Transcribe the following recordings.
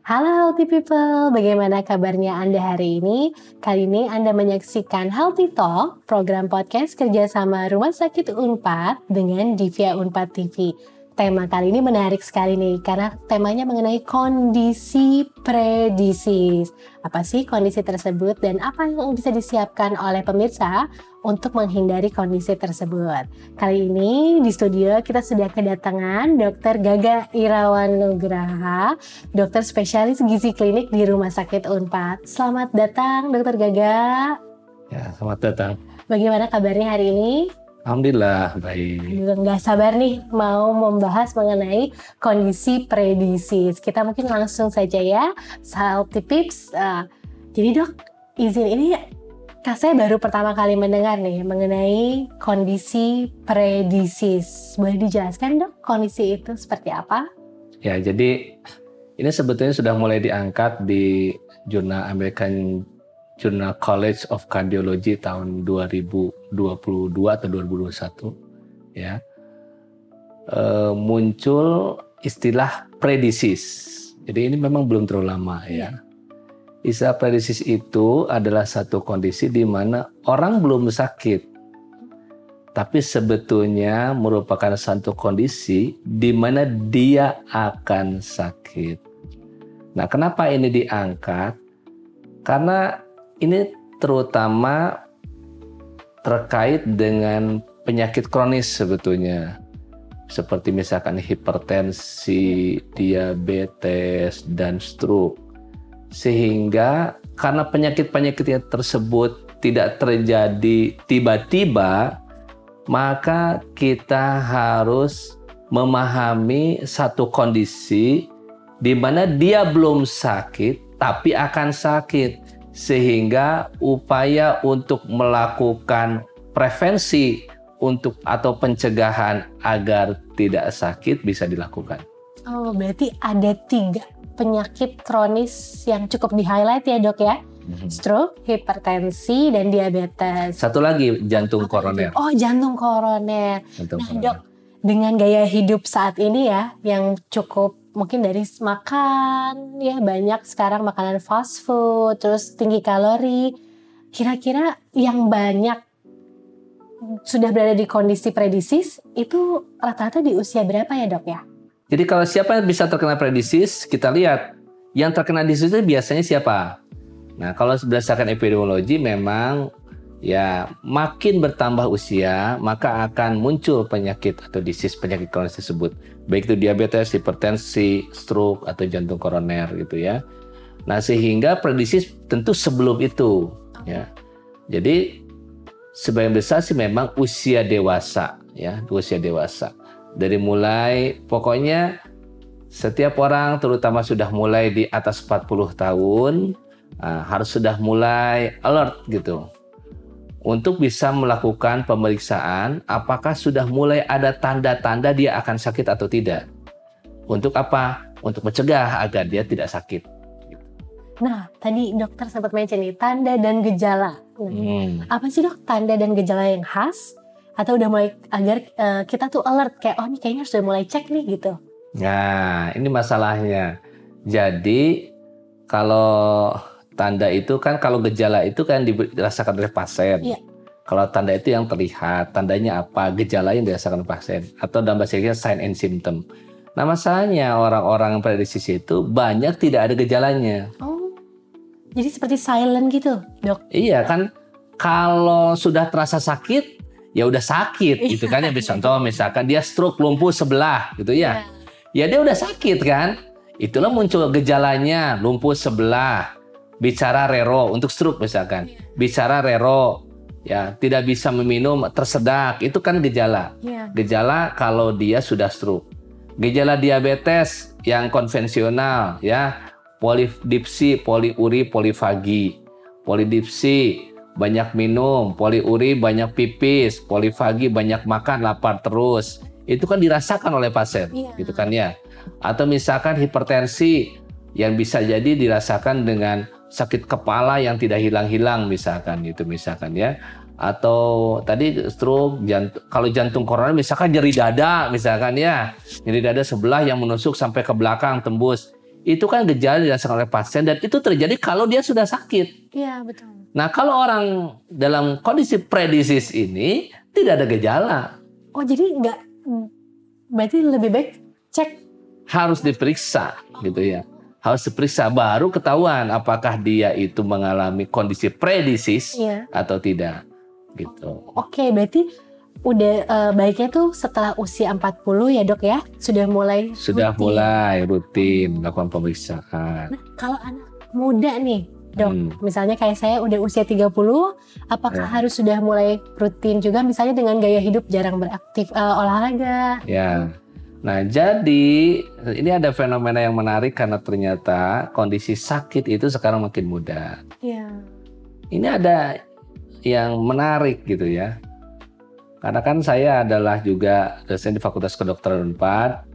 Halo Healthy People, bagaimana kabarnya Anda hari ini? Kali ini Anda menyaksikan Healthy Talk, program podcast kerjasama Rumah Sakit Unpad dengan Divya Unpad TV. Tema kali ini menarik sekali nih, karena temanya mengenai kondisi pre-disease. Apa sih kondisi tersebut dan apa yang bisa disiapkan oleh pemirsa untuk menghindari kondisi tersebut? Kali ini di studio kita sudah kedatangan Dr. Gaga Irawan Nugraha, dokter spesialis gizi klinik di Rumah Sakit Unpad. Selamat datang Dr. Gaga. Ya, selamat datang. Bagaimana kabarnya hari ini? Alhamdulillah, baik. Nggak sabar nih mau membahas mengenai kondisi pre-disease. Kita mungkin langsung saja ya, Healthy Pips. Jadi dok, izin ini saya baru pertama kali mendengar nih mengenai kondisi pre-disease. Boleh dijelaskan dok, kondisi itu seperti apa? Ya, jadi ini sebetulnya sudah mulai diangkat di jurnal American Journal College of Cardiology tahun 2022 atau 2021 ya. Muncul istilah pre-disease. Jadi ini memang belum terlalu lama ya. Istilah pre-disease itu adalah satu kondisi di mana orang belum sakit, tapi sebetulnya merupakan satu kondisi di mana dia akan sakit. Nah, kenapa ini diangkat? Karena ini terutama terkait dengan penyakit kronis sebetulnya. Seperti misalkan hipertensi, diabetes, dan stroke. Sehingga karena penyakit-penyakit tersebut tidak terjadi tiba-tiba, maka kita harus memahami satu kondisi di mana dia belum sakit tapi akan sakit. Sehingga upaya untuk melakukan prevensi atau pencegahan agar tidak sakit bisa dilakukan. Oh, berarti ada 3 penyakit kronis yang cukup di-highlight ya dok ya? Stroke, hipertensi, dan diabetes. Satu lagi, jantung koroner. Oh, jantung koroner. Dok, dengan gaya hidup saat ini ya, yang cukup mungkin dari makan ya, banyak sekarang makanan fast food, terus tinggi kalori. Kira-kira yang banyak sudah berada di kondisi pre-disease itu rata-rata di usia berapa ya dok ya? Jadi kalau siapa yang bisa terkena pre-disease, kita lihat yang terkena disease itu biasanya siapa. Nah, kalau berdasarkan epidemiologi memang ya makin bertambah usia maka akan muncul penyakit atau disease penyakit kronis tersebut, baik itu diabetes, hipertensi, stroke atau jantung koroner gitu ya. Nah, sehingga pre-disease tentu sebelum itu ya. Jadi sebagian besar sih memang usia dewasa ya, usia dewasa. Dari mulai pokoknya setiap orang terutama sudah mulai di atas 40 tahun harus sudah mulai alert gitu. Untuk bisa melakukan pemeriksaan apakah sudah mulai ada tanda-tanda dia akan sakit atau tidak. Untuk apa? Untuk mencegah agar dia tidak sakit. Nah, tadi dokter sempat mention nih, tanda dan gejala. Apa sih dok tanda dan gejala yang khas? Atau udah mulai agar kita tuh alert, kayak oh ini kayaknya sudah mulai cek nih gitu. Nah, ini masalahnya. Jadi, kalau tanda itu kan, kalau gejala itu kan dirasakan oleh pasien. Iya. Kalau tanda itu yang terlihat, tandanya apa, gejala yang dirasakan oleh pasien. Atau dalam bahasa Inggris sign and symptom. Nah, masalahnya orang-orang yang pre-disease itu banyak tidak ada gejalanya. Oh, jadi seperti silent gitu, dok? Iya kan, kalau sudah terasa sakit, ya udah sakit gitu kan. Ya, contoh misalkan dia stroke lumpuh sebelah gitu ya. Ya dia udah sakit kan. Itulah muncul gejalanya, lumpuh sebelah. Bicara rero untuk stroke misalkan. Bicara rero, ya tidak bisa meminum, tersedak, itu kan gejala. Gejala kalau dia sudah stroke. Gejala diabetes yang konvensional ya, polidipsi, poliuri, polifagi. Polidipsi banyak minum, poliuri banyak pipis, polifagi banyak makan, lapar terus. Itu kan dirasakan oleh pasien, gitu kan ya. Atau misalkan hipertensi yang bisa jadi dirasakan dengan sakit kepala yang tidak hilang-hilang misalkan gitu misalkan ya. Atau tadi stroke, kalau jantung koroner misalkan nyeri dada misalkan ya. Nyeri dada sebelah yang menusuk sampai ke belakang tembus. Itu kan gejala dirasakan oleh pasien dan itu terjadi kalau dia sudah sakit. Iya, betul. Nah, kalau orang dalam kondisi pre-disease ini tidak ada gejala. Oh, jadi berarti lebih baik cek. Harus diperiksa gitu ya. Harus diperiksa baru ketahuan apakah dia itu mengalami kondisi pre-disease atau tidak gitu. Oke, berarti udah baiknya tuh setelah usia 40 ya dok ya, sudah mulai rutin melakukan pemeriksaan. Nah, kalau anak muda nih dok, misalnya kayak saya udah usia 30, apakah harus sudah mulai rutin juga misalnya dengan gaya hidup jarang beraktif olahraga? Ya, nah jadi ini ada fenomena yang menarik karena ternyata kondisi sakit itu sekarang makin muda. Iya. Ini ada yang menarik gitu ya. Karena kan saya adalah juga dosen di Fakultas Kedokteran Unpad,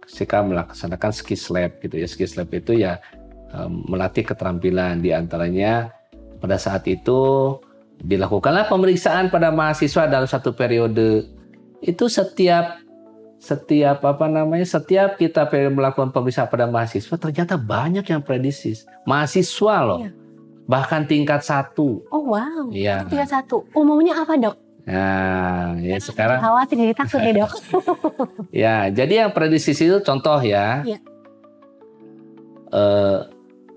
ketika melaksanakan skills lab gitu ya. Skills lab itu ya melatih keterampilan, di antaranya pada saat itu dilakukanlah pemeriksaan pada mahasiswa dalam satu periode. Itu setiap kita melakukan pemeriksaan pada mahasiswa ternyata banyak yang pre-disease. Mahasiswa loh. Iya. Bahkan tingkat 1. Oh wow. Iya. Tingkat 1. Umumnya apa dok? Nah, ya sekarang khawatir jadi takut nih dok. Ya, jadi yang pre-disease itu contoh ya. Iya.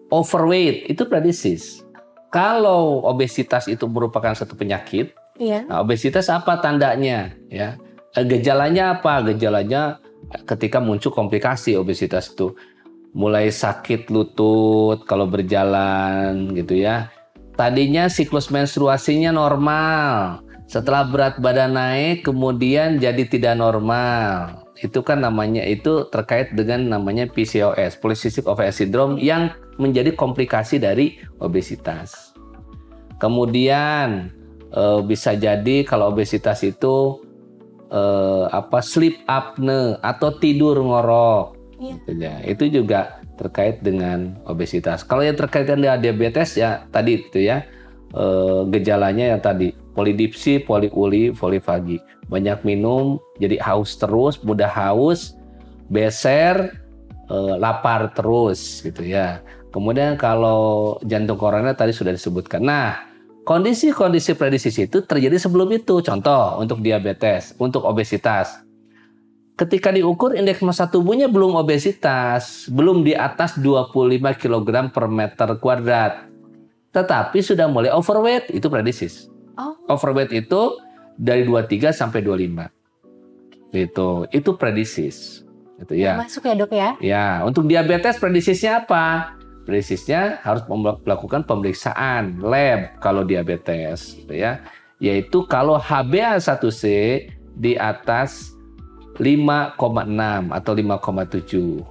Overweight itu pre-disease. Kalau obesitas itu merupakan satu penyakit, nah, obesitas apa tandanya? Ya, gejalanya apa? Gejalanya ketika muncul komplikasi obesitas itu, mulai sakit lutut kalau berjalan gitu ya. Tadinya siklus menstruasinya normal. Setelah berat badan naik, kemudian jadi tidak normal. Itu kan namanya, itu terkait dengan namanya PCOS, Polycystic Ovarian Syndrome, yang menjadi komplikasi dari obesitas. Kemudian bisa jadi kalau obesitas itu sleep apnea atau tidur ngorok. Ya. Itu juga terkait dengan obesitas. Kalau yang terkait dengan diabetes ya tadi itu ya. Gejalanya yang tadi polidipsi, poliuri, polifagi, banyak minum jadi haus terus, mudah haus, beser, lapar terus gitu ya. Kemudian kalau jantung koroner tadi sudah disebutkan. Nah, kondisi-kondisi pre-disease itu terjadi sebelum itu. Contoh untuk diabetes, untuk obesitas. Ketika diukur indeks massa tubuhnya belum obesitas, belum di atas 25 kg per meter kuadrat. Tetapi sudah mulai overweight, itu pre-disease. Overweight itu dari 23 sampai 25. Itu pre-disease. Itu ya. Masuk ya dok ya? Ya, untuk diabetes pre-disease-nya apa? Pre-disease-nya harus melakukan pemeriksaan lab kalau diabetes, gitu ya. Yaitu kalau HbA1c di atas 5,6 atau 5,7.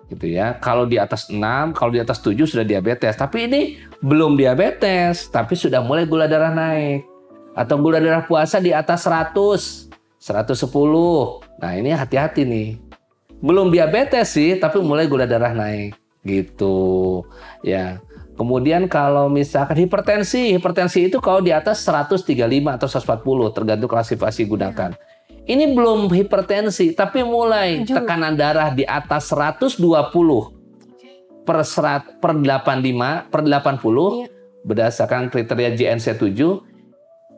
Gitu ya. Kalau di atas 6, kalau di atas 7 sudah diabetes. Tapi ini belum diabetes, tapi sudah mulai gula darah naik. Atau gula darah puasa di atas 100, 110. Nah, ini hati-hati nih. Belum diabetes sih, tapi mulai gula darah naik. Gitu. Ya. Kemudian kalau misalkan hipertensi itu kalau di atas 135 atau 140, tergantung klasifikasi gunakan. Ini belum hipertensi, tapi mulai tekanan darah di atas 120 per 85 per 80 berdasarkan kriteria JNC7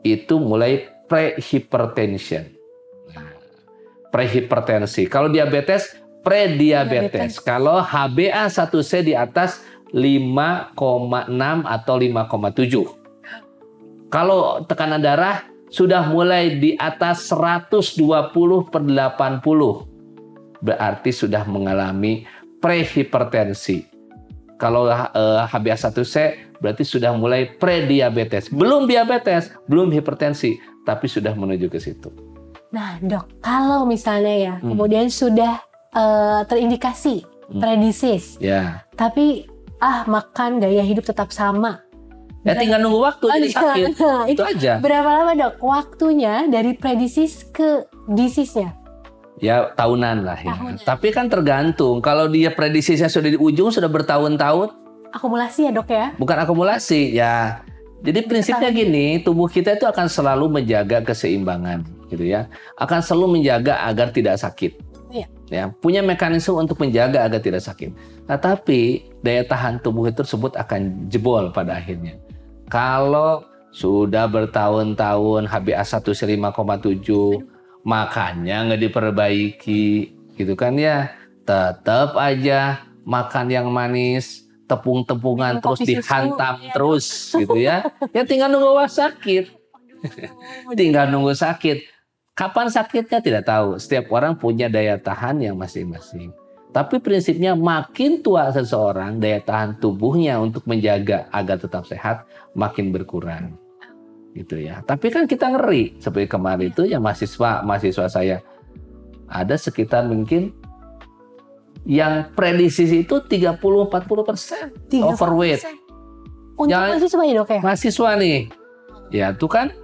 itu mulai prehypertension. Prehipertensi. Kalau diabetes, prediabetes. Kalau HbA1c di atas 5,6 atau 5,7. Kalau tekanan darah sudah mulai di atas 120 per 80. Berarti sudah mengalami prehipertensi. Kalau HbA1c berarti sudah mulai prediabetes. Belum diabetes, belum hipertensi, tapi sudah menuju ke situ. Nah dok, kalau misalnya ya kemudian sudah terindikasi pre-disease, tapi makan gaya hidup tetap sama. Ya tinggal nunggu waktu jadi sakit. Itu aja. Berapa lama dok waktunya dari pre-disease ke disease-nya? Ya tahunan lah ya. Tapi kan tergantung. Kalau dia pre-disease-nya sudah di ujung, sudah bertahun-tahun. Akumulasi ya dok ya? Bukan akumulasi ya. Jadi prinsipnya gini, tubuh kita itu akan selalu menjaga keseimbangan gitu ya. Akan selalu menjaga agar tidak sakit. Iya. Ya, punya mekanisme untuk menjaga agar tidak sakit. Nah, tapi daya tahan tubuh tersebut akan jebol pada akhirnya. Kalau sudah bertahun-tahun HbA1c 5,7, makannya nggak diperbaiki, gitu kan ya, tetap aja makan yang manis, tepung-tepungan Minum terus kopi susu, dihantam ya. terus, gitu ya. Ya tinggal nunggu sakit. Tinggal nunggu sakit. Kapan sakitnya tidak tahu. Setiap orang punya daya tahan yang masing-masing. Tapi prinsipnya makin tua seseorang, daya tahan tubuhnya untuk menjaga agar tetap sehat makin berkurang. Gitu ya. Tapi kan kita ngeri. Seperti kemarin itu yang mahasiswa saya ada sekitar mungkin yang prediksi itu 30-40% overweight. Untuk mahasiswa ya, Dok ya? Mahasiswa nih. Ya, itu kan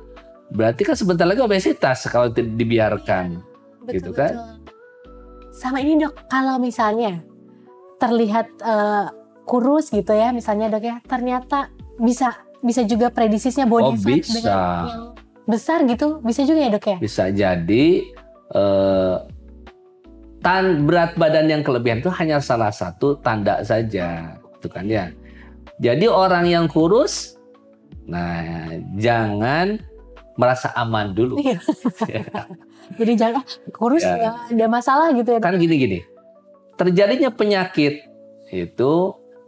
berarti kan sebentar lagi obesitas kalau dibiarkan. Betul, gitu kan? Betul. Sama ini, Dok, kalau misalnya terlihat kurus gitu ya, misalnya, Dok ya, ternyata bisa juga predisisnya body fat dengan yang besar gitu, bisa juga ya, Dok ya? Bisa jadi berat badan yang kelebihan itu hanya salah satu tanda saja, gitu kan ya. Jadi orang yang kurus, nah jangan merasa aman dulu. Iya. Jadi jangan kurus ya ada masalah gitu ya. Kan gini-gini, terjadinya penyakit itu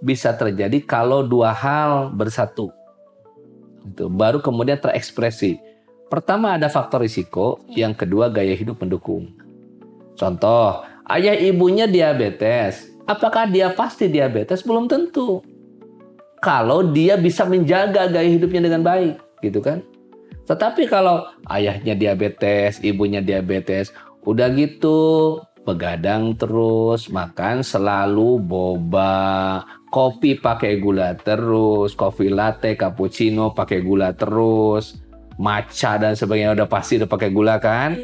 bisa terjadi kalau dua hal bersatu. Itu baru kemudian terekspresi. Pertama ada faktor risiko, yang kedua gaya hidup mendukung. Contoh, ayah ibunya diabetes. Apakah dia pasti diabetes? Belum tentu. Kalau dia bisa menjaga gaya hidupnya dengan baik, gitu kan? Tetapi kalau ayahnya diabetes, ibunya diabetes, udah gitu begadang terus, makan selalu boba, kopi pakai gula terus, kopi latte, cappuccino pakai gula terus, matcha dan sebagainya udah pasti udah pakai gula kan?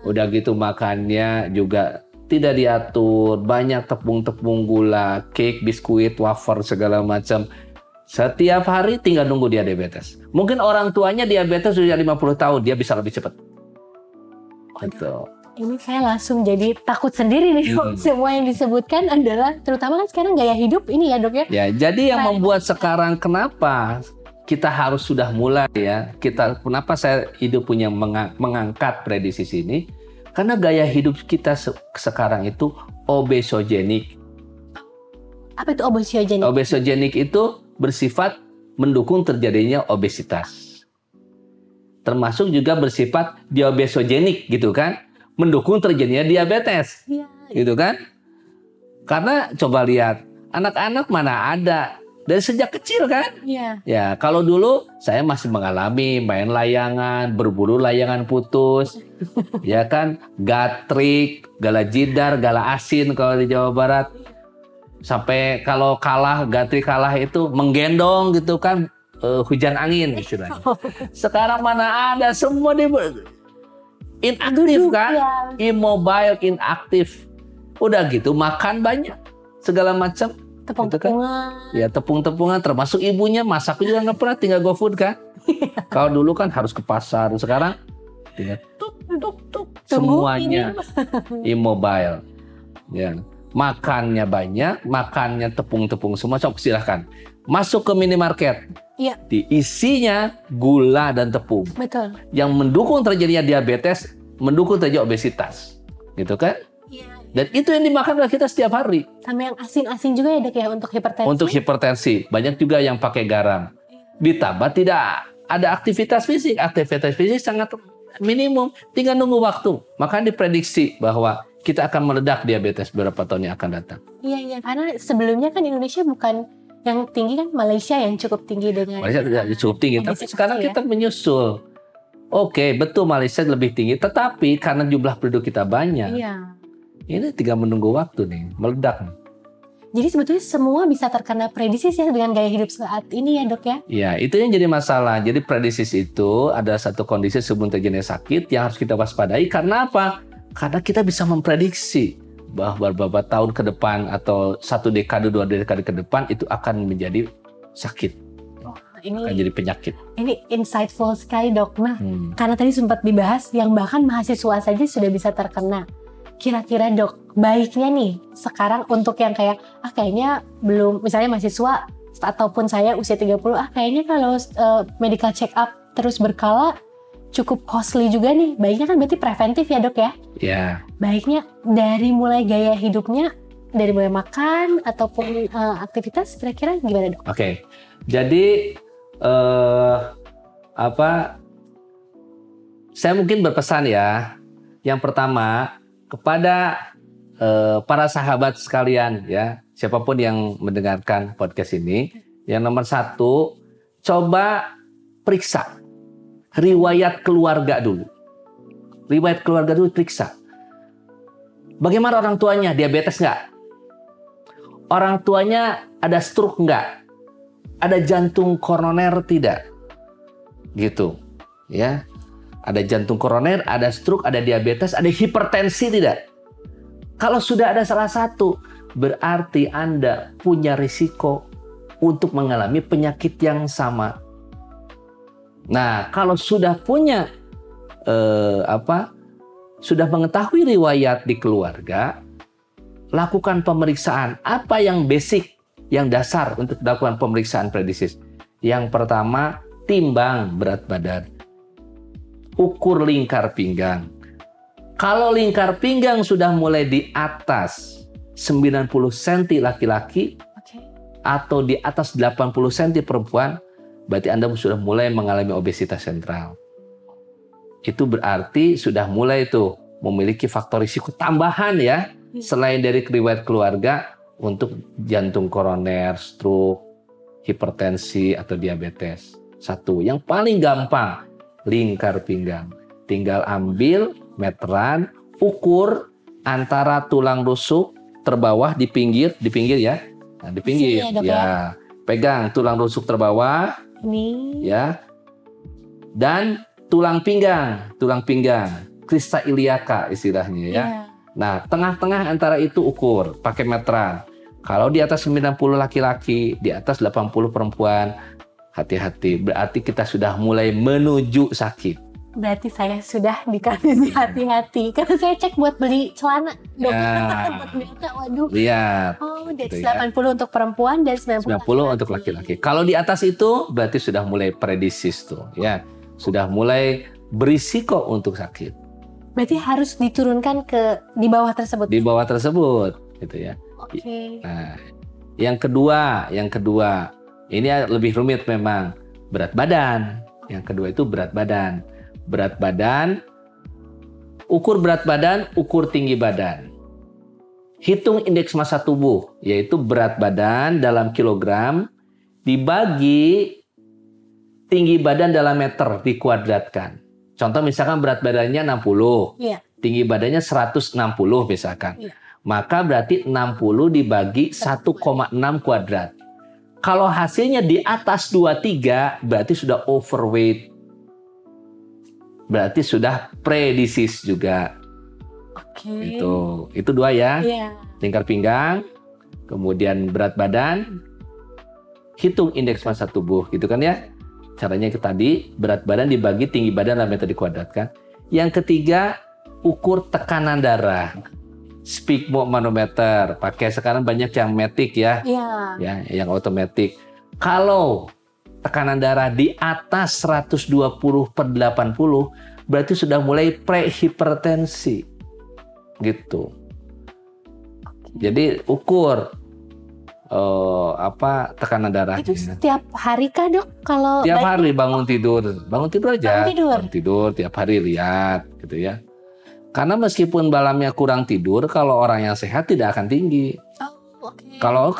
Udah gitu makannya juga tidak diatur, banyak tepung-tepung gula, cake, biskuit, wafer segala macam. Setiap hari tinggal nunggu dia diabetes. Mungkin orang tuanya diabetes sudah 50 tahun, dia bisa lebih cepat. Gitu. Ini saya langsung jadi takut sendiri nih. Semua yang disebutkan adalah, terutama kan sekarang gaya hidup ini ya, Dok ya. Ya, jadi yang membuat sekarang kenapa kita harus sudah mulai ya. Kenapa saya punya mengangkat prediksi ini? Karena gaya hidup kita sekarang itu obesogenik. Apa itu obesogenik? Obesogenik itu bersifat mendukung terjadinya obesitas. Termasuk juga bersifat diabesogenik gitu kan. Mendukung terjadinya diabetes. Ya, gitu kan. Karena coba lihat, anak-anak mana ada. Dari sejak kecil kan. Iya. Ya, kalau dulu saya masih mengalami main layangan, berburu layangan putus. Ya kan, gatrik, gala jidar, gala asin kalau di Jawa Barat. Sampai kalau gatri kalah itu menggendong gitu kan, hujan angin istilahnya. Sekarang mana ada, semua inaktif kan, immobile, inaktif. Udah gitu makan banyak, segala macam. Tepung-tepungan. Ya tepung-tepungan, termasuk ibunya masak juga nggak pernah, tinggal GoFood kan. Kalau dulu kan harus ke pasar, sekarang tinggal tuk semuanya immobile. Ya. Makannya banyak, makannya tepung-tepung semua. Coba silahkan masuk ke minimarket. Iya. Diisinya gula dan tepung. Betul. Yang mendukung terjadinya diabetes, mendukung terjadi obesitas, gitu kan? Iya. Dan itu yang dimakan oleh kita setiap hari. Sama yang asin-asin juga ya, Dok ya, untuk hipertensi. Untuk hipertensi, banyak juga yang pakai garam. Ditambah tidak ada aktivitas fisik. Aktivitas fisik sangat minimum, tinggal nunggu waktu. Maka diprediksi bahwa kita akan meledak diabetes beberapa tahun yang akan datang. Iya, karena sebelumnya kan Indonesia bukan yang tinggi, kan Malaysia yang cukup tinggi dengan Malaysia tidak cukup tinggi, tapi sekarang kita menyusul. Oke, betul Malaysia lebih tinggi, tetapi karena jumlah penduduk kita banyak, ini tinggal menunggu waktu nih, meledak. Jadi sebetulnya semua bisa terkena prediksi ya dengan gaya hidup saat ini ya, Dok ya? Ya, itu yang jadi masalah. Jadi prediksi itu ada satu kondisi sebelum terjadi sakit yang harus kita waspadai. Karena apa? Karena kita bisa memprediksi bahwa beberapa tahun ke depan atau 1 dekade, 2 dekade ke depan itu akan menjadi sakit. Ini akan jadi penyakit. Ini insightful sekali, Dok. Nah, karena tadi sempat dibahas yang bahkan mahasiswa saja sudah bisa terkena. Kira-kira dok, baiknya nih sekarang untuk yang kayak kayaknya belum, misalnya mahasiswa ataupun saya usia 30, kayaknya kalau medical check up terus berkala cukup costly juga nih. Baiknya kan berarti preventif ya dok ya? Ya. Baiknya dari mulai gaya hidupnya, dari mulai makan ataupun aktivitas, kira-kira gimana dok? Oke. Jadi saya mungkin berpesan ya. Yang pertama kepada para sahabat sekalian ya, siapapun yang mendengarkan podcast ini, yang nomor satu, coba periksa riwayat keluarga dulu. Riwayat keluarga dulu periksa. Bagaimana orang tuanya, diabetes nggak? Orang tuanya ada stroke nggak? Ada jantung koroner tidak? Gitu, ya. Ada jantung koroner, ada stroke, ada diabetes, ada hipertensi tidak? Kalau sudah ada salah satu, berarti Anda punya risiko untuk mengalami penyakit yang sama. Nah, kalau sudah punya sudah mengetahui riwayat di keluarga, lakukan pemeriksaan. Apa yang basic, yang dasar untuk dilakukan pemeriksaan predisis? Yang pertama, timbang berat badan. Ukur lingkar pinggang. Kalau lingkar pinggang sudah mulai di atas 90 cm laki-laki atau di atas 80 cm perempuan, berarti Anda sudah mulai mengalami obesitas sentral. Itu berarti sudah mulai tuh memiliki faktor risiko tambahan ya, selain dari riwayat keluarga untuk jantung koroner, stroke, hipertensi atau diabetes. Satu, yang paling gampang, lingkar pinggang. Tinggal ambil meteran, ukur antara tulang rusuk terbawah di pinggir ya. Nah, di pinggir ya. Pegang tulang rusuk terbawah. Ini. Ya. Dan tulang pinggang, krista iliaka istilahnya ya. Nah, tengah-tengah antara itu ukur pakai meteran. Kalau di atas 90 laki-laki, di atas 80 perempuan, hati-hati, berarti kita sudah mulai menuju sakit. Berarti saya sudah dikasih hati-hati. Karena saya cek buat beli celana. Waduh. Lihat. Oh, dari 80 untuk perempuan dan 90 untuk laki-laki. Kalau di atas itu berarti sudah mulai predisis tuh, ya. Sudah mulai berisiko untuk sakit. Berarti harus diturunkan di bawah tersebut. Di bawah tersebut, gitu ya. Oke. Nah, yang kedua, ini lebih rumit memang, berat badan. Yang kedua itu berat badan. Berat badan, ukur berat badan, ukur tinggi badan. Hitung indeks massa tubuh, yaitu berat badan dalam kilogram dibagi tinggi badan dalam meter dikuadratkan. Contoh misalkan berat badannya 60, tinggi badannya 160 misalkan. Maka berarti 60 dibagi 1,6 kuadrat. Kalau hasilnya di atas 23, berarti sudah overweight. Berarti sudah predisis juga. Oke. Itu dua ya. Lingkar pinggang, kemudian berat badan, hitung indeks massa tubuh, gitu kan ya. Caranya itu tadi, berat badan dibagi tinggi badan dalam meter dikuadratkan. Yang ketiga, ukur tekanan darah. Sphygmomanometer, pakai sekarang banyak yang matic ya. Ya, yang otomatis. Kalau tekanan darah di atas 120/80, berarti sudah mulai prehipertensi. Gitu. Jadi ukur tekanan darah. Itu setiap hari kah dok? Kalau tiap hari bangun tidur aja. Bangun tidur tiap hari lihat gitu ya. Karena meskipun malamnya kurang tidur, kalau orang yang sehat tidak akan tinggi. Kalau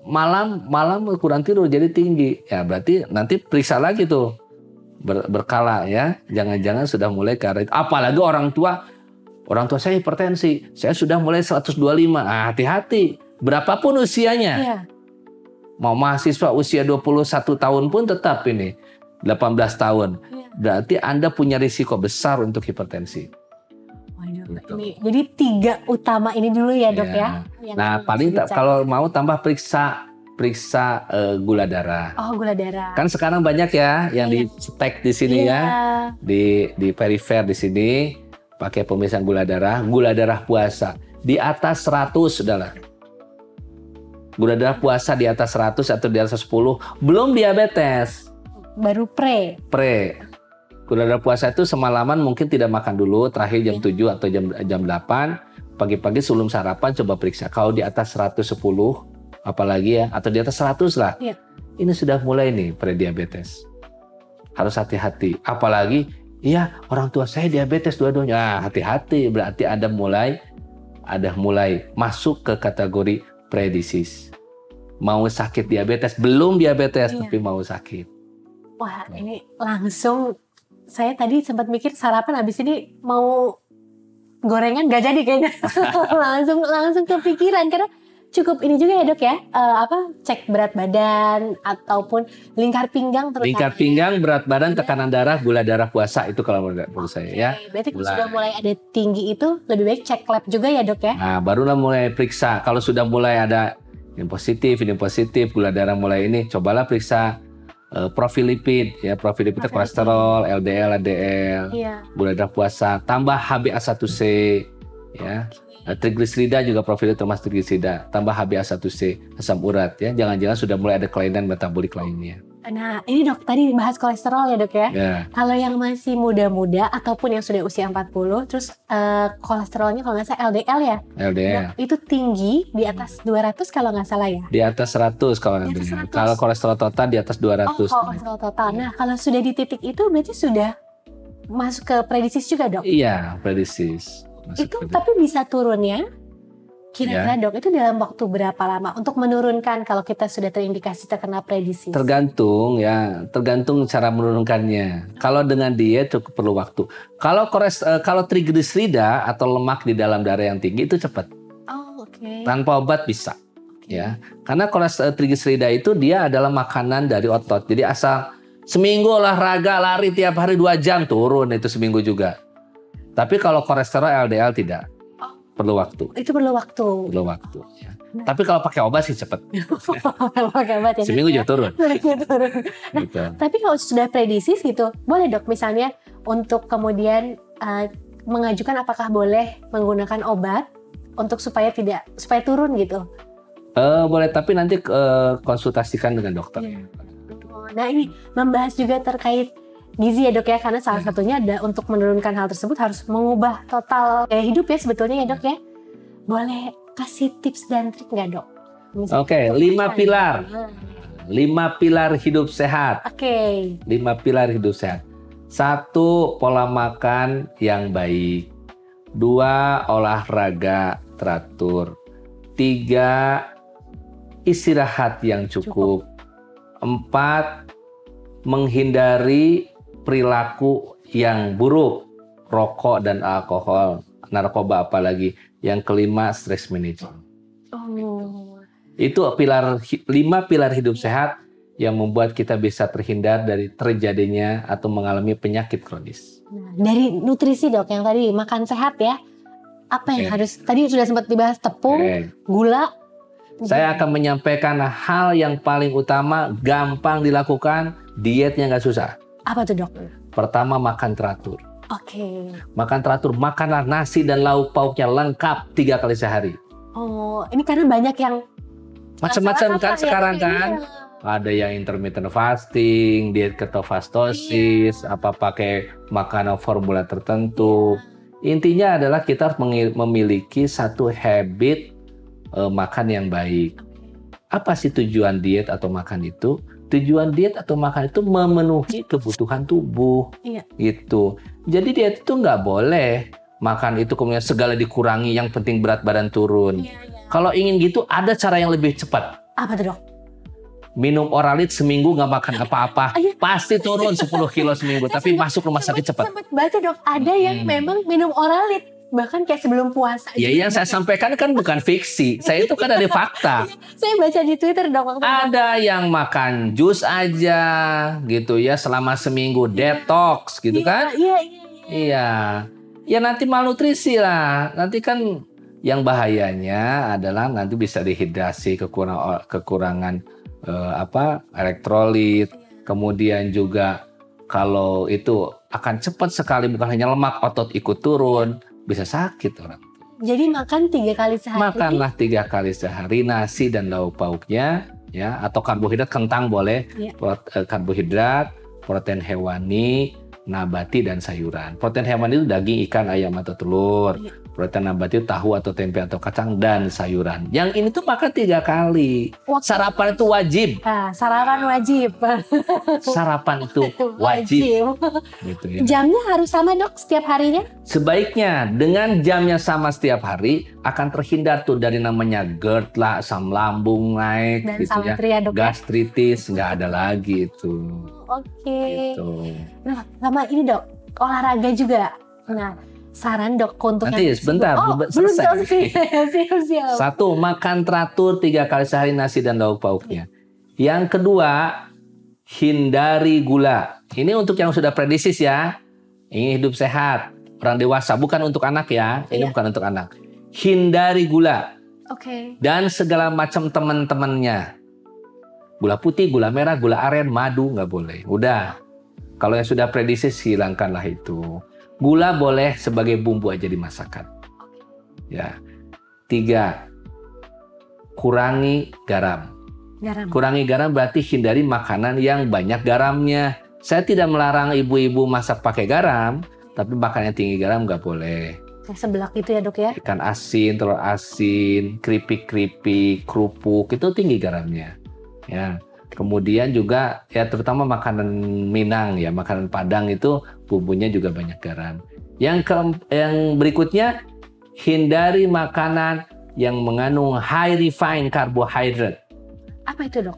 malam kurang tidur jadi tinggi, ya berarti nanti periksa lagi tuh berkala ya. Jangan-jangan sudah mulai ke arah itu. Apalagi orang tua saya hipertensi, saya sudah mulai 125. Hati-hati. Berapapun usianya. Mau mahasiswa usia 21 tahun pun tetap ini 18 tahun. Berarti Anda punya risiko besar untuk hipertensi. Jadi 3 utama ini dulu ya dok ya. Nah paling kalau mau tambah periksa gula darah. Oh, gula darah. Kan sekarang banyak ya yang di stek di sini ya, di perifer di sini. pakai pemeriksaan gula darah puasa di atas 100 adalah. Gula darah puasa di atas 100 atau di atas 10, belum diabetes. Baru pre. Gula darah puasa itu semalaman mungkin tidak makan dulu, terakhir jam 7 atau jam 8, pagi-pagi sebelum sarapan coba periksa. Kalau di atas 110, apalagi ya, atau di atas 100 lah. Ya. Ini sudah mulai nih prediabetes. Harus hati-hati. Apalagi, iya orang tua saya diabetes dua-duanya. Nah, hati-hati, berarti Anda mulai masuk ke kategori predisease. Mau sakit diabetes, belum diabetes, tapi mau sakit. Wah, ini langsung, saya tadi sempat mikir sarapan habis ini mau gorengan gak jadi kayaknya. langsung kepikiran, karena cukup ini juga ya dok ya, cek berat badan ataupun lingkar pinggang terutama. Lingkar pinggang, berat badan, tekanan darah, gula darah puasa itu kalau menurut saya ya. Berarti kalau sudah mulai ada tinggi itu lebih baik cek lab juga ya dok ya. Nah barulah mulai periksa. Kalau sudah mulai ada yang positif, gula darah mulai ini, cobalah periksa profil lipid ya, profil lipid kolesterol, LDL, HDL, gula darah puasa, tambah HbA1c ya. Trigliserida juga profilnya termasuk trigliserida, tambah HbA1c, asam urat ya. Jangan-jangan sudah mulai ada kelainan metabolik lainnya. Nah, ini dok tadi bahas kolesterol ya dok ya. Kalau yang masih muda-muda ataupun yang sudah usia 40, terus kolesterolnya kalau nggak salah LDL ya. LDL. Nah, itu tinggi di atas 200 kalau nggak salah ya. Di atas 100 kalau nanti. Kalau kolesterol total di atas 200. Oh, kolesterol total. Nah, kalau sudah di titik itu berarti sudah masuk ke predisease juga dok? Iya, predisease. Itu tapi bisa turunnya kira-kira dok itu dalam waktu berapa lama untuk menurunkan kalau kita sudah terindikasi terkena predisease? Tergantung cara menurunkannya. Kalau dengan diet cukup perlu waktu. Kalau trigliserida atau lemak di dalam darah yang tinggi itu cepat. Tanpa obat bisa. Ya. Karena trigliserida itu dia adalah makanan dari otot. Jadi asal seminggu olahraga lari tiap hari 2 jam turun itu seminggu juga. Tapi kalau kolesterol LDL tidak, perlu waktu. Itu perlu waktu. Ya. Tapi kalau pakai obat sih cepat. Pakai obat ya. Seminggu juga turun. Nah, gitu. Tapi kalau sudah predisease gitu, boleh dok misalnya untuk kemudian mengajukan apakah boleh menggunakan obat untuk supaya turun gitu. Boleh, tapi nanti konsultasikan dengan dokter. Nah ini membahas juga terkait gizi ya dok ya, karena salah satunya ada untuk menurunkan hal tersebut harus mengubah total gaya hidup ya sebetulnya ya dok ya. Boleh kasih tips dan trik nggak dok? Oke, 5 pilar. 5 pilar hidup sehat. 5 pilar hidup sehat. 1, pola makan yang baik. 2, olahraga teratur. 3, istirahat yang cukup. 4, menghindari perilaku yang buruk, rokok dan alkohol, narkoba apalagi. Yang 5, stress management. Itu 5 pilar hidup sehat yang membuat kita bisa terhindar dari terjadinya atau mengalami penyakit kronis. Dari nutrisi dok, yang tadi makan sehat ya, apa yang harus, tadi sudah sempat dibahas tepung, gula. Saya akan menyampaikan hal yang paling utama, gampang dilakukan, dietnya nggak susah. Apa tuh dok? Pertama, makan teratur. Makan teratur, makanlah nasi dan lauk pauknya lengkap 3 kali sehari. Ini karena banyak yang macam-macam kan sekarang kan. Ada yang intermittent fasting, diet ketofastosis, pakai makanan formula tertentu. Intinya adalah kita harus memiliki satu habit makan yang baik. Apa sih tujuan diet atau makan itu? Tujuan diet atau makan itu memenuhi kebutuhan tubuh, gitu. Jadi diet itu nggak boleh makan itu kemudian segala dikurangi, yang penting berat badan turun. Kalau ingin gitu, ada cara yang lebih cepat. Apa tuh dok? Minum Oralit seminggu nggak makan apa-apa, pasti turun 10 kilo seminggu. Tapi masuk rumah sakit cepat. Sempat baca dok, ada yang memang minum Oralit bahkan kayak sebelum puasa. Ya yang saya sampaikan kan bukan fiksi, saya itu kan dari fakta. Saya baca di Twitter dok. Ada yang makan jus aja gitu ya selama seminggu, detox gitu kan? Iya. Ya nanti malnutrisi lah. Nanti kan yang bahayanya adalah nanti bisa dehidrasi, kekurangan elektrolit, kemudian juga Kalau itu akan cepat sekali, bukan hanya lemak, otot ikut turun, bisa sakit orang. Jadi makan 3 kali sehari. Makanlah 3 kali sehari nasi dan lauk pauknya, ya, atau karbohidrat kentang boleh, Ya. Karbohidrat, protein hewani, nabati dan sayuran. Protein hewani itu daging, ikan, ayam atau telur. Ya. Protein nabati itu tahu atau tempe atau kacang dan sayuran. Yang ini tuh makan 3 kali. Sarapan itu wajib. Nah, sarapan wajib. Sarapan itu wajib. Gitu ya. Jamnya harus sama dok setiap harinya? Sebaiknya dengan jamnya sama setiap hari akan terhindar tuh dari namanya GERD lah, asam lambung naik, Dan gitu ya. ya dok. Gastritis nggak ada lagi itu. Oke. Gitu. Nah, sama ini dok, olahraga juga. Nah, saran dok untuk Nanti yang sebentar, belum selesai. Siap. 1. Makan teratur 3 kali sehari nasi dan lauk pauknya. Yang kedua, hindari gula. Ini untuk yang sudah predisis ya. Ini hidup sehat, orang dewasa, bukan untuk anak ya. Ini bukan untuk anak. Hindari gula. Oke. Dan segala macam teman-temannya. Gula putih, gula merah, gula aren, madu nggak boleh. Udah. Kalau yang sudah predisis hilangkanlah itu. Gula boleh sebagai bumbu aja di masakan. Ya. 3. Kurangi garam. Kurangi garam berarti hindari makanan yang banyak garamnya. Saya tidak melarang ibu-ibu masak pakai garam, tapi makan yang tinggi garam nggak boleh. Yang sebelah itu ya dok ya? Ikan asin, telur asin, keripik-keripik, kerupuk itu tinggi garamnya. Ya. Kemudian juga ya terutama makanan Minang ya, makanan Padang itu bumbunya juga banyak garam. Yang berikutnya, hindari makanan yang mengandung high refined carbohydrate. Apa itu dok?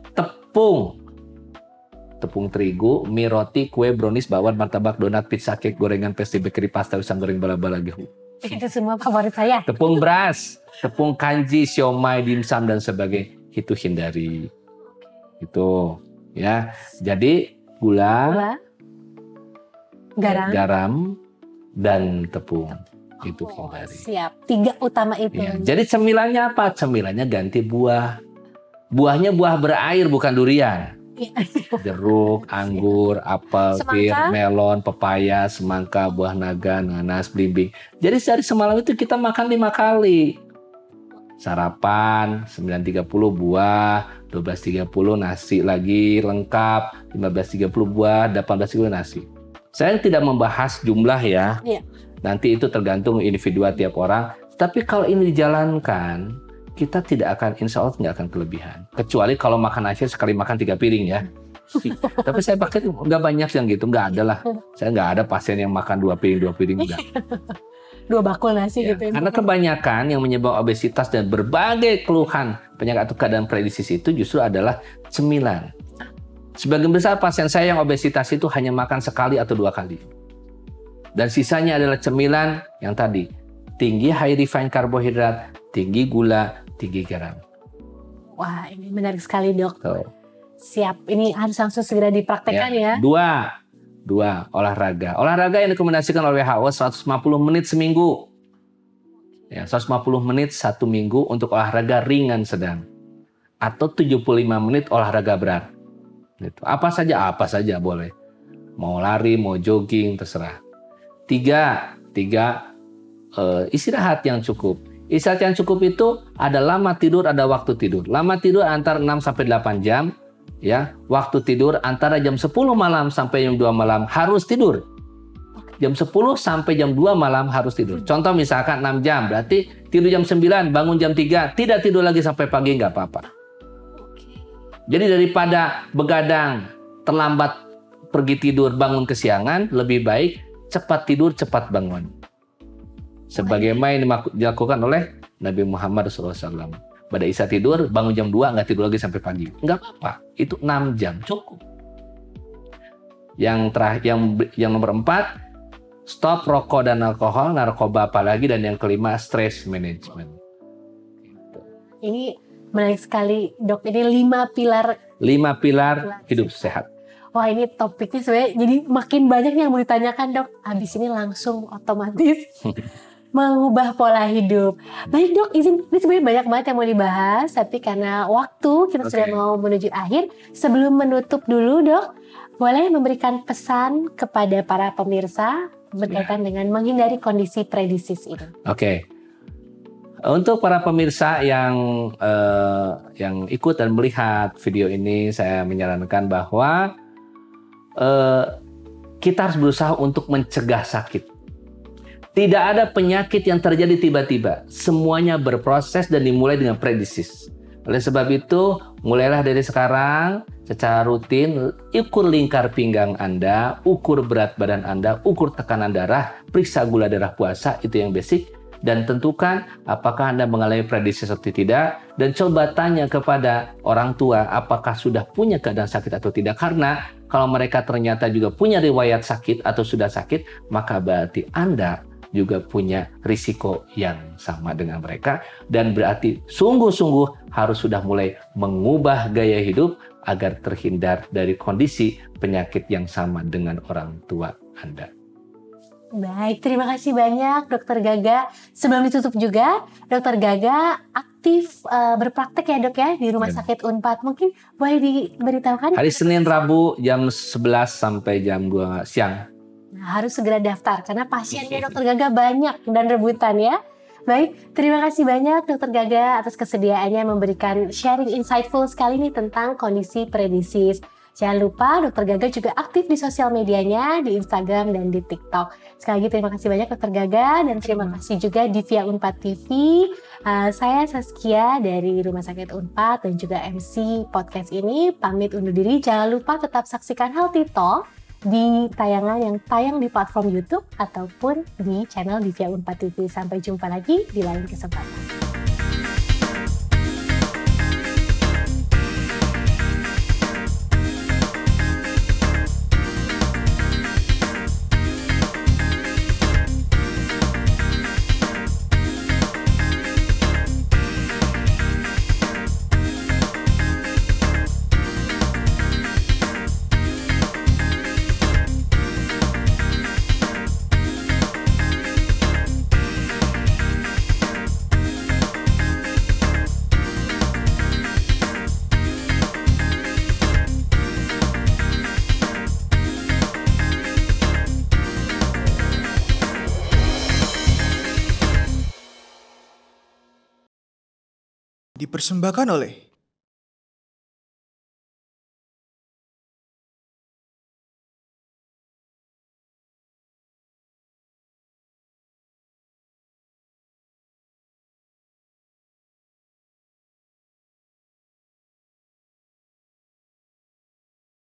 Tepung terigu, mie, roti, kue, brownies, bakwan, martabak, donat, pizza, cake, gorengan, pastry, bakery, pasta, pisang goreng, bala-bala, gehu. Itu semua favorit saya. Tepung beras, tepung kanji, siomay, dimsum dan sebagainya itu hindari. Itu ya. Jadi gula, garam dan tepung itu hindari. Siap. 3 utama itu. Ya, jadi cemilannya apa? Cemilannya ganti buah. Buahnya buah berair bukan durian. Jeruk, anggur, apel, pir, melon, pepaya, semangka, buah naga, nanas, belimbing. Jadi dari semalam itu kita makan 5 kali. Sarapan 9.30 buah, 12.30 nasi lagi lengkap, 15.30 buah, 18.30 nasi. Saya tidak membahas jumlah ya. Nanti itu tergantung individu tiap orang. Tapi kalau ini dijalankan, kita tidak akan, insya Allah nggak akan kelebihan. Kecuali kalau makan nasi sekali makan 3 piring ya. Tapi saya pakai nggak banyak yang gitu, nggak ada lah. Saya nggak ada pasien yang makan 2 piring enggak. 2 bakul nasi Ya, gitu. karena kebanyakan yang menyebabkan obesitas dan berbagai keluhan penyakit atau keadaan predisis itu justru adalah cemilan. Sebagian besar pasien saya yang obesitas itu hanya makan sekali atau 2 kali. Dan sisanya adalah cemilan yang tadi. Tinggi high refined karbohidrat, tinggi gula, tinggi garam. Wah, ini menarik sekali dok. Tuh. Siap, ini harus langsung segera dipraktekkan ya. 2, olahraga. Olahraga yang direkomendasikan oleh WHO 150 menit seminggu. Ya, 150 menit 1 minggu untuk olahraga ringan sedang. Atau 75 menit olahraga berat. Gitu. Apa saja boleh. Mau lari, mau jogging, terserah. 3, istirahat yang cukup. Istirahat yang cukup itu ada lama tidur, ada waktu tidur. Lama tidur antara 6-8 jam. Ya, waktu tidur antara jam 10 malam sampai jam 2 malam harus tidur. Jam 10 sampai jam 2 malam harus tidur. Contoh misalkan 6 jam, berarti tidur jam 9, bangun jam 3, tidak tidur lagi sampai pagi nggak apa-apa. Jadi daripada begadang, terlambat pergi tidur, bangun kesiangan, lebih baik cepat tidur, cepat bangun. Sebagaimana yang dilakukan oleh Nabi Muhammad SAW. Pada Isa tidur, bangun jam 2, nggak tidur lagi sampai pagi. Nggak apa-apa, itu 6 jam, cukup. Yang nomor 4, stop rokok dan alkohol, narkoba apalagi, dan yang kelima, stress management. Ini menarik sekali, dok. Ini 5 pilar. 5 pilar hidup sehat. Wah, ini topiknya sebenarnya jadi makin banyak yang mau ditanyakan, dok. Habis ini langsung otomatis mengubah pola hidup. Baik dok, izin, ini sebenarnya banyak banget yang mau dibahas, tapi karena waktu kita sudah mau menuju akhir. Sebelum menutup dulu dok, boleh memberikan pesan kepada para pemirsa berkaitan dengan menghindari kondisi predisis ini. Oke. Untuk para pemirsa yang ikut dan melihat video ini, saya menyarankan bahwa kita harus berusaha untuk mencegah sakit. Tidak ada penyakit yang terjadi tiba-tiba. Semuanya berproses dan dimulai dengan predisis. Oleh sebab itu, mulailah dari sekarang secara rutin, ukur lingkar pinggang Anda, ukur berat badan Anda, ukur tekanan darah, periksa gula darah puasa, itu yang basic. Dan tentukan apakah Anda mengalami predisis atau tidak. Dan coba tanya kepada orang tua apakah sudah punya keadaan sakit atau tidak. Karena kalau mereka ternyata juga punya riwayat sakit atau sudah sakit, maka berarti Anda juga punya risiko yang sama dengan mereka. Dan berarti sungguh-sungguh harus sudah mulai mengubah gaya hidup agar terhindar dari kondisi penyakit yang sama dengan orang tua Anda. Baik, terima kasih banyak Dokter Gaga. Sebelum ditutup juga, Dokter Gaga aktif berpraktek ya dok ya di Rumah Sakit Unpad. Mungkin boleh diberitahukan? Hari Senin, Rabu jam 11 sampai jam 2 siang. Nah, harus segera daftar karena pasiennya Dokter Gaga banyak dan rebutan ya. Baik, terima kasih banyak Dokter Gaga atas kesediaannya memberikan sharing insightful sekali nih tentang kondisi predisis. Jangan lupa Dokter Gaga juga aktif di sosial medianya, di Instagram dan di TikTok. Sekali lagi terima kasih banyak Dokter Gaga dan terima kasih juga Divya Unpad TV. Saya Saskia dari Rumah Sakit Unpad dan juga MC podcast ini pamit undur diri. Jangan lupa tetap saksikan Healthy Talk di tayangan yang tayang di platform YouTube ataupun di channel Divya Unpad TV. Sampai jumpa lagi di lain kesempatan. Dipersembahkan oleh